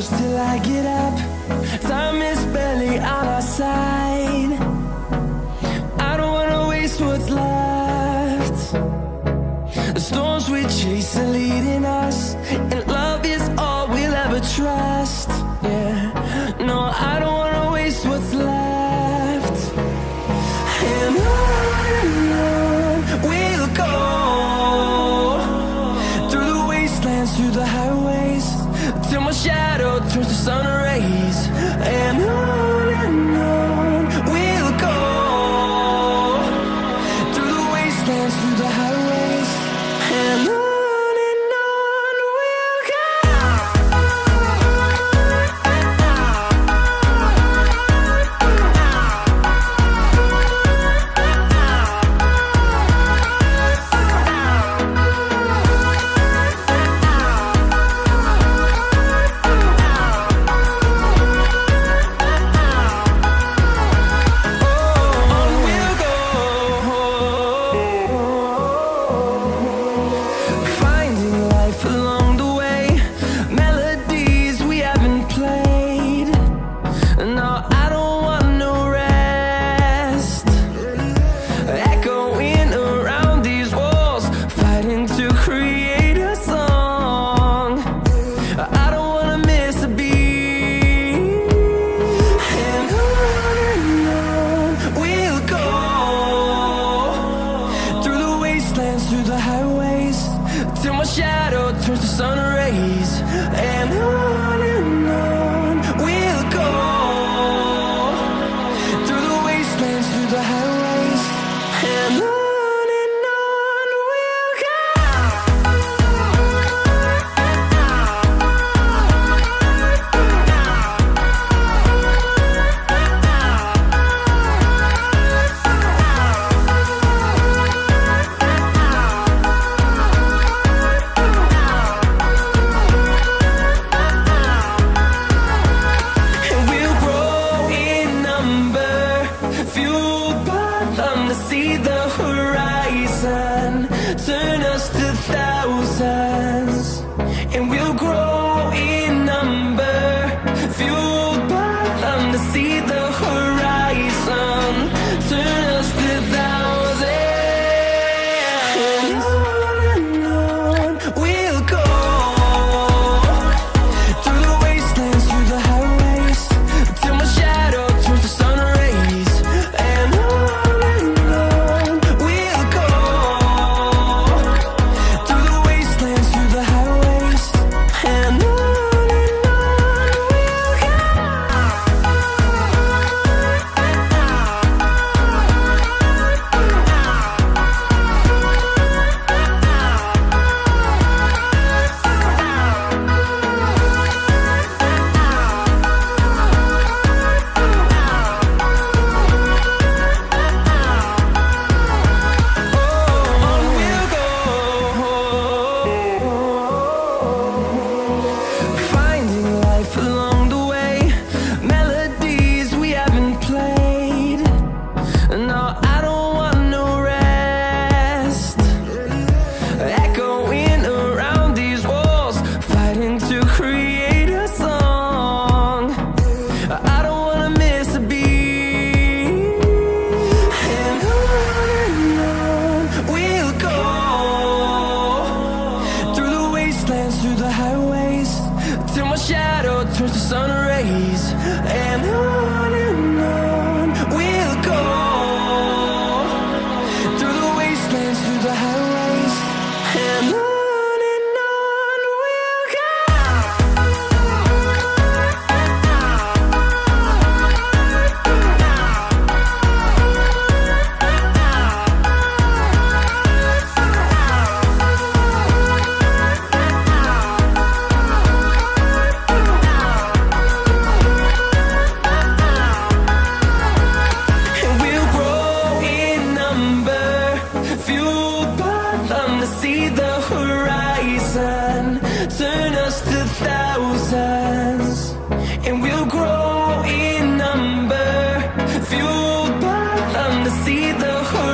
close till I get up. Time is barely on our side. I don't wanna waste what's left. The storms we chase are leading us, and love is all we'll ever trust. Yeah, no, I don't wanna waste what's left. And on we'll go, through the wastelands, through the highways, till my shadow turns to sun rays. And on we'll go, through the wastelands, through the highways, and on we'll go. Through the highways, till my shadow turns to sun rays. And on we'll go, through the wastelands, through the highways, and on we'll go. See the horizon turn us to thousands, and we'll grow in number, fueled by them. To see the horizon turn us to thousands, and on we'll go, through the wastelands, through the highways, till my shadow turns to sun rays. And through the highways, till my shadow turns to sun rays. And on we'll go, through the wastelands, through the highways, and on we'll go. See the horizon turn us to thousands, and we'll grow in number, fueled by them. To see the horizon